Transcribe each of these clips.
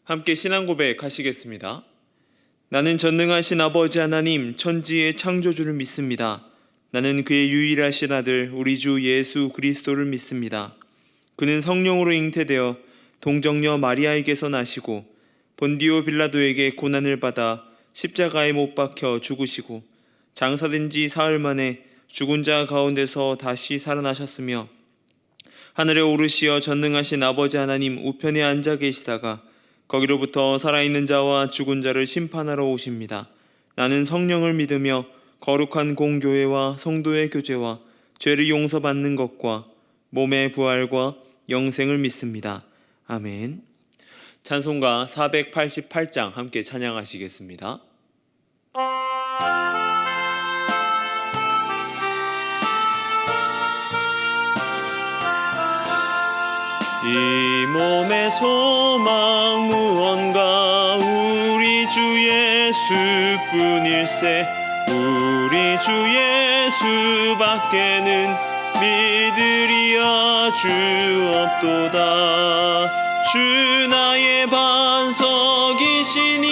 함께 신앙 고백하시겠습니다. 나는 전능하신 아버지 하나님 천지의 창조주를 믿습니다. 나는 그의 유일하신 아들 우리 주 예수 그리스도를 믿습니다. 그는 성령으로 잉태되어 동정녀 마리아에게서 나시고 본디오 빌라도에게 고난을 받아 십자가에 못 박혀 죽으시고 장사된 지 사흘 만에 죽은 자 가운데서 다시 살아나셨으며 하늘에 오르시어 전능하신 아버지 하나님 우편에 앉아 계시다가 거기로부터 살아있는 자와 죽은 자를 심판하러 오십니다. 나는 성령을 믿으며 거룩한 공교회와 성도의 교제와 죄를 용서받는 것과 몸의 부활과 영생을 믿습니다. 아멘. 찬송가 488장 함께 찬양하시겠습니다. 이 몸의 소망 무언가 우리 주 예수뿐일세. 우리 주 예수밖에는 믿으리야 주 없도다. 주 나의 반석이시니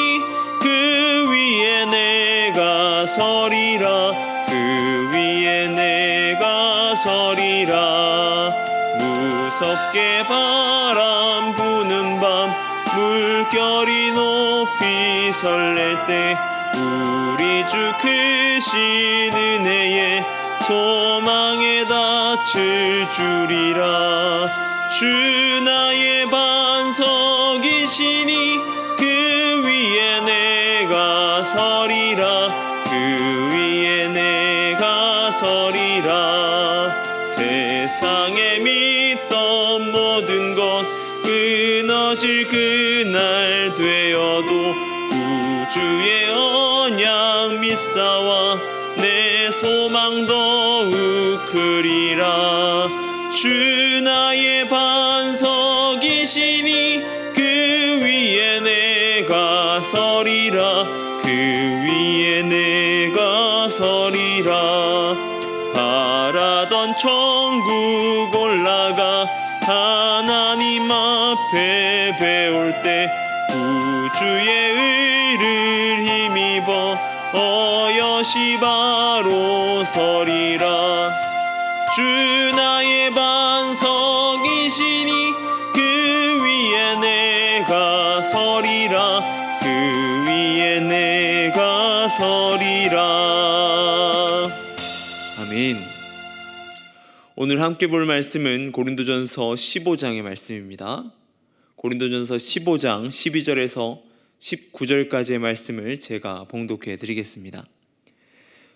그 위에 내가 서리라. 그 위에 내가 서리라. 무섭게 바람 부는 밤 물결이 높이 설렐 때 우리 주 크신 은혜에 소망에 닿을 줄이라. 주 나의 반석이시니 그 위에 내가 서리라. 그 위에 내가 서리라. 세상에 믿던 모든 것 끊어질 그날 되어도 구주의 언약 믿사와 내 소망 더욱 크리라. 주 나의 반석이시니 그 위에 내가 서리라. 그 위에 내가 서리라. 바라던 천국 올라가 하나님 앞에 배울 때 구주의 의를 힘입어 어여시 바로 서리라. 주 나의 반석이시니 그 위에 내가 서리라. 그 위에 내가 서리라. 아멘. 오늘 함께 볼 말씀은 고린도전서 15장의 말씀입니다. 고린도전서 15장 12절에서 19절까지의 말씀을 제가 봉독해 드리겠습니다.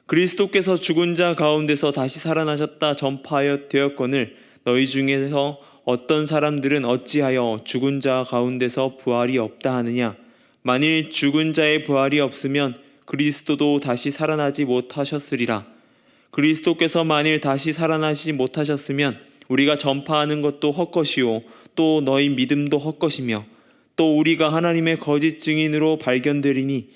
그리스도께서 죽은 자 가운데서 다시 살아나셨다 전파하여 되었거늘 너희 중에서 어떤 사람들은 어찌하여 죽은 자 가운데서 부활이 없다 하느냐. 만일 죽은 자의 부활이 없으면 그리스도도 다시 살아나지 못하셨으리라. 그리스도께서 만일 다시 살아나시지 못하셨으면 우리가 전파하는 것도 헛것이요 또 너희 믿음도 헛것이며 또 우리가 하나님의 거짓 증인으로 발견되리니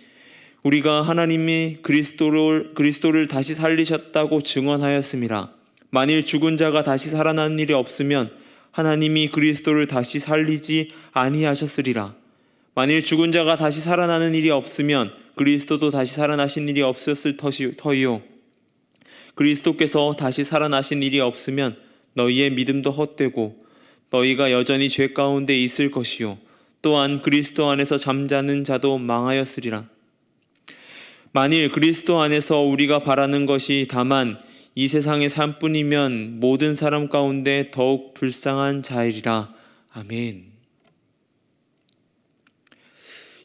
우리가 하나님이 그리스도를 다시 살리셨다고 증언하였음이라. 만일 죽은 자가 다시 살아나는 일이 없으면 하나님이 그리스도를 다시 살리지 아니하셨으리라. 만일 죽은 자가 다시 살아나는 일이 없으면 그리스도도 다시 살아나신 일이 없었을 터이요 그리스도께서 다시 살아나신 일이 없으면 너희의 믿음도 헛되고 너희가 여전히 죄 가운데 있을 것이요 또한 그리스도 안에서 잠자는 자도 망하였으리라. 만일 그리스도 안에서 우리가 바라는 것이 다만 이 세상의 삶뿐이면 모든 사람 가운데 더욱 불쌍한 자이리라. 아멘.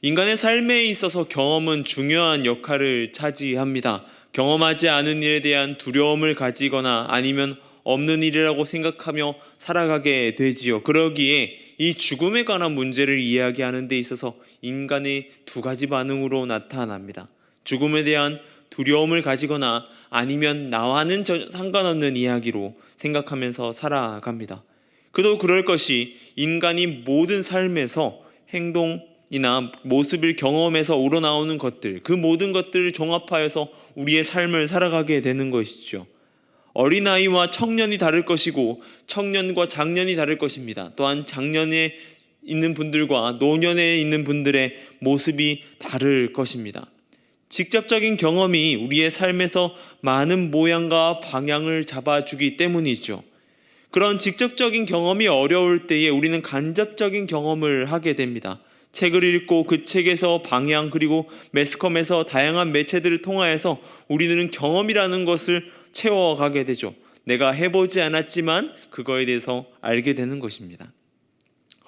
인간의 삶에 있어서 경험은 중요한 역할을 차지합니다. 경험하지 않은 일에 대한 두려움을 가지거나 아니면 없는 일이라고 생각하며 살아가게 되지요. 그러기에 이 죽음에 관한 문제를 이야기하는 데 있어서 인간의 두 가지 반응으로 나타납니다. 죽음에 대한 두려움을 가지거나 아니면 나와는 전혀 상관없는 이야기로 생각하면서 살아갑니다. 그도 그럴 것이 인간이 모든 삶에서 행동이나 모습을 경험해서 우러나오는 것들, 그 모든 것들을 종합하여서 우리의 삶을 살아가게 되는 것이죠. 어린아이와 청년이 다를 것이고 청년과 장년이 다를 것입니다. 또한 장년의 있는 분들과 노년에 있는 분들의 모습이 다를 것입니다. 직접적인 경험이 우리의 삶에서 많은 모양과 방향을 잡아주기 때문이죠. 그런 직접적인 경험이 어려울 때에 우리는 간접적인 경험을 하게 됩니다. 책을 읽고 그 책에서 방향 그리고 매스컴에서 다양한 매체들을 통하여서 우리들은 경험이라는 것을 채워가게 되죠. 내가 해보지 않았지만 그거에 대해서 알게 되는 것입니다.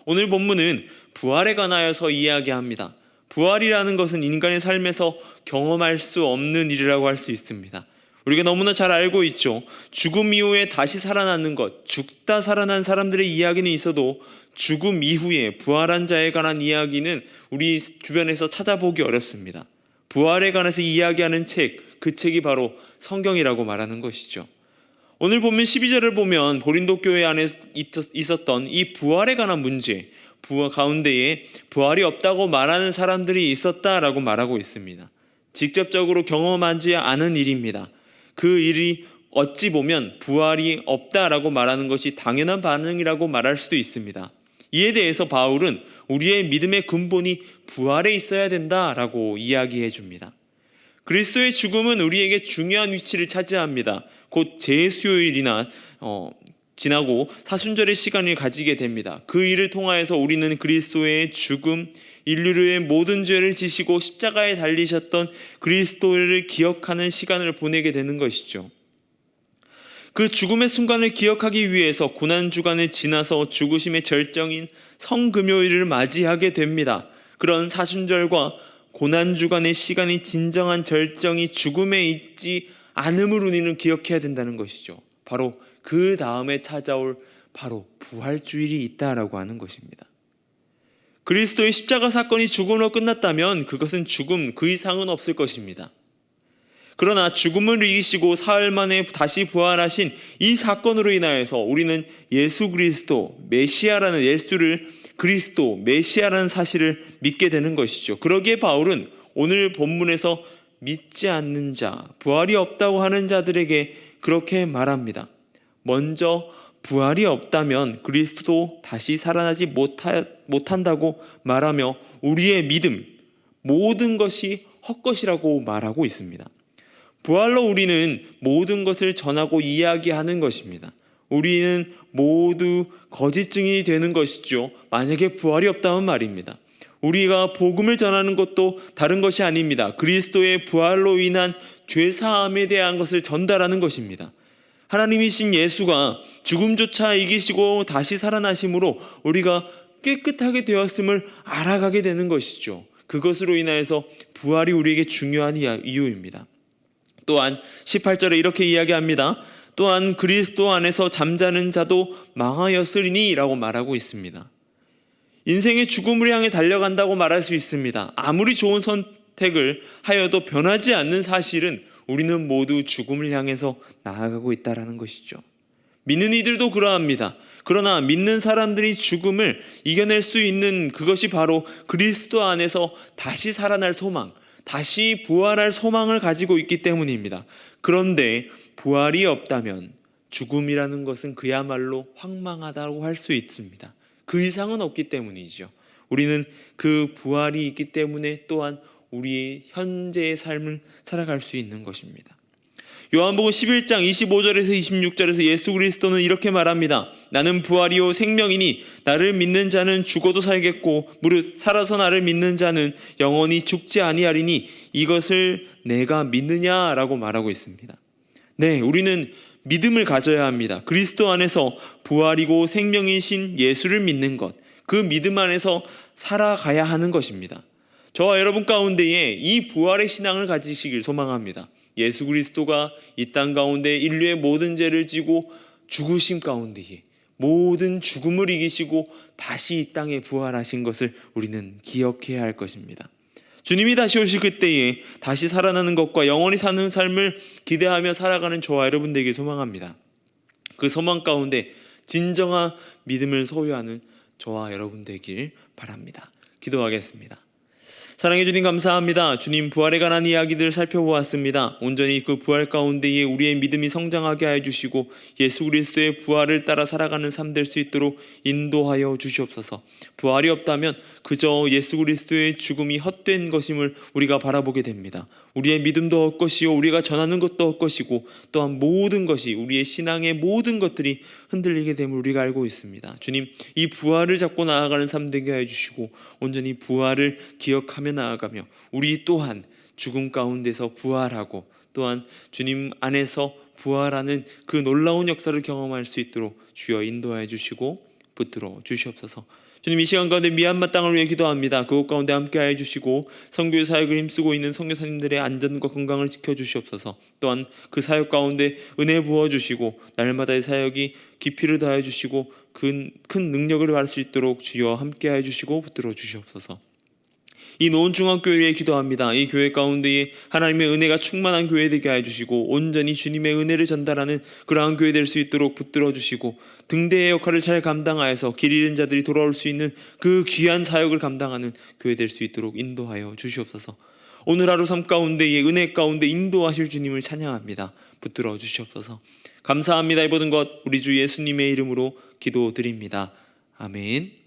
오늘 본문은 부활에 관하여서 이야기합니다. 부활이라는 것은 인간의 삶에서 경험할 수 없는 일이라고 할 수 있습니다. 우리가 너무나 잘 알고 있죠. 죽음 이후에 다시 살아나는 것, 죽다 살아난 사람들의 이야기는 있어도 죽음 이후에 부활한 자에 관한 이야기는 우리 주변에서 찾아보기 어렵습니다. 부활에 관해서 이야기하는 책, 그 책이 바로 성경이라고 말하는 것이죠. 오늘 보면 12절을 보면 고린도 교회 안에 있었던 이 부활에 관한 문제, 부활 가운데에 부활이 없다고 말하는 사람들이 있었다라고 말하고 있습니다. 직접적으로 경험하지 않은 일입니다. 그 일이 어찌 보면 부활이 없다라고 말하는 것이 당연한 반응이라고 말할 수도 있습니다. 이에 대해서 바울은 우리의 믿음의 근본이 부활에 있어야 된다라고 이야기해 줍니다. 그리스도의 죽음은 우리에게 중요한 위치를 차지합니다. 곧 재수요일이나 지나고 사순절의 시간을 가지게 됩니다. 그 일을 통하여서 우리는 그리스도의 죽음, 인류의 모든 죄를 지시고 십자가에 달리셨던 그리스도를 기억하는 시간을 보내게 되는 것이죠. 그 죽음의 순간을 기억하기 위해서 고난주간을 지나서 죽으심의 절정인 성금요일을 맞이하게 됩니다. 그런 사순절과 고난주간의 시간이 진정한 절정이 죽음에 있지 않음을 우리는 기억해야 된다는 것이죠. 바로 그 다음에 찾아올 바로 부활주일이 있다라고 하는 것입니다. 그리스도의 십자가 사건이 죽음으로 끝났다면 그것은 죽음 그 이상은 없을 것입니다. 그러나 죽음을 이기시고 사흘 만에 다시 부활하신 이 사건으로 인하여서 우리는 예수 그리스도 메시아라는 예수를 그리스도 메시아라는 사실을 믿게 되는 것이죠. 그러기에 바울은 오늘 본문에서 믿지 않는 자, 부활이 없다고 하는 자들에게 그렇게 말합니다. 먼저 부활이 없다면 그리스도도 다시 살아나지 못한다고 말하며 우리의 믿음, 모든 것이 헛것이라고 말하고 있습니다. 부활로 우리는 모든 것을 전하고 이야기하는 것입니다. 우리는 모두 거짓 증인이 되는 것이죠. 만약에 부활이 없다면 말입니다. 우리가 복음을 전하는 것도 다른 것이 아닙니다. 그리스도의 부활로 인한 죄사함에 대한 것을 전달하는 것입니다. 하나님이신 예수가 죽음조차 이기시고 다시 살아나심으로 우리가 깨끗하게 되었음을 알아가게 되는 것이죠. 그것으로 인하여서 부활이 우리에게 중요한 이유입니다. 또한 18절에 이렇게 이야기합니다. 또한 그리스도 안에서 잠자는 자도 망하였으리니 라고 말하고 있습니다. 인생의 죽음을 향해 달려간다고 말할 수 있습니다. 아무리 좋은 선택을 하여도 변하지 않는 사실은 우리는 모두 죽음을 향해서 나아가고 있다는 것이죠. 믿는 이들도 그러합니다. 그러나 믿는 사람들이 죽음을 이겨낼 수 있는 그것이 바로 그리스도 안에서 다시 살아날 소망, 다시 부활할 소망을 가지고 있기 때문입니다. 그런데 부활이 없다면 죽음이라는 것은 그야말로 황망하다고 할 수 있습니다. 그 이상은 없기 때문이죠. 우리는 그 부활이 있기 때문에 또한 우리의 현재의 삶을 살아갈 수 있는 것입니다. 요한복음 11장 25절에서 26절에서 예수 그리스도는 이렇게 말합니다. 나는 부활이요 생명이니 나를 믿는 자는 죽어도 살겠고 무릇 살아서 나를 믿는 자는 영원히 죽지 아니하리니 이것을 내가 믿느냐라고 말하고 있습니다. 네, 우리는 믿음을 가져야 합니다. 그리스도 안에서 부활이고 생명이신 예수를 믿는 것, 그 믿음 안에서 살아가야 하는 것입니다. 저와 여러분 가운데에 이 부활의 신앙을 가지시길 소망합니다. 예수 그리스도가 이 땅 가운데 인류의 모든 죄를 지고 죽으심 가운데에 모든 죽음을 이기시고 다시 이 땅에 부활하신 것을 우리는 기억해야 할 것입니다. 주님이 다시 오실 그때에 다시 살아나는 것과 영원히 사는 삶을 기대하며 살아가는 저와 여러분들에게 소망합니다. 그 소망 가운데 진정한 믿음을 소유하는 저와 여러분 되길 바랍니다. 기도하겠습니다. 사랑해 주님 감사합니다. 주님, 부활에 관한 이야기들을 살펴보았습니다. 온전히 그 부활 가운데에 우리의 믿음이 성장하게 하여 주시고 예수 그리스도의 부활을 따라 살아가는 삶 될 수 있도록 인도하여 주시옵소서. 부활이 없다면 그저 예수 그리스도의 죽음이 헛된 것임을 우리가 바라보게 됩니다. 우리의 믿음도 헛것이요 우리가 전하는 것도 헛것이고 또한 모든 것이 우리의 신앙의 모든 것들이 흔들리게 됨을 우리가 알고 있습니다. 주님, 이 부활을 잡고 나아가는 삶 되게 하여 주시고 온전히 부활을 기억하며 나아가며 우리 또한 죽음 가운데서 부활하고 또한 주님 안에서 부활하는 그 놀라운 역사를 경험할 수 있도록 주여 인도하여 주시고 붙들어 주시옵소서. 주님, 이 시간 가운데 미얀마 땅을 위해 기도합니다. 그곳 가운데 함께하여 주시고 선교 사역을 힘쓰고 있는 선교사님들의 안전과 건강을 지켜주시옵소서. 또한 그 사역 가운데 은혜 부어주시고 날마다의 사역이 깊이를 더하여 주시고 큰 능력을 받을 수 있도록 주여 함께하여 주시고 붙들어 주시옵소서. 이 노원중앙교회 위해 기도합니다. 이 교회 가운데에 하나님의 은혜가 충만한 교회 되게 하여 주시고 온전히 주님의 은혜를 전달하는 그러한 교회 될 수 있도록 붙들어 주시고 등대의 역할을 잘 감당하여서 길 잃은 자들이 돌아올 수 있는 그 귀한 사역을 감당하는 교회 될 수 있도록 인도하여 주시옵소서. 오늘 하루 삶 가운데에 은혜 가운데 인도하실 주님을 찬양합니다. 붙들어 주시옵소서. 감사합니다. 이 모든 것 우리 주 예수님의 이름으로 기도드립니다. 아멘.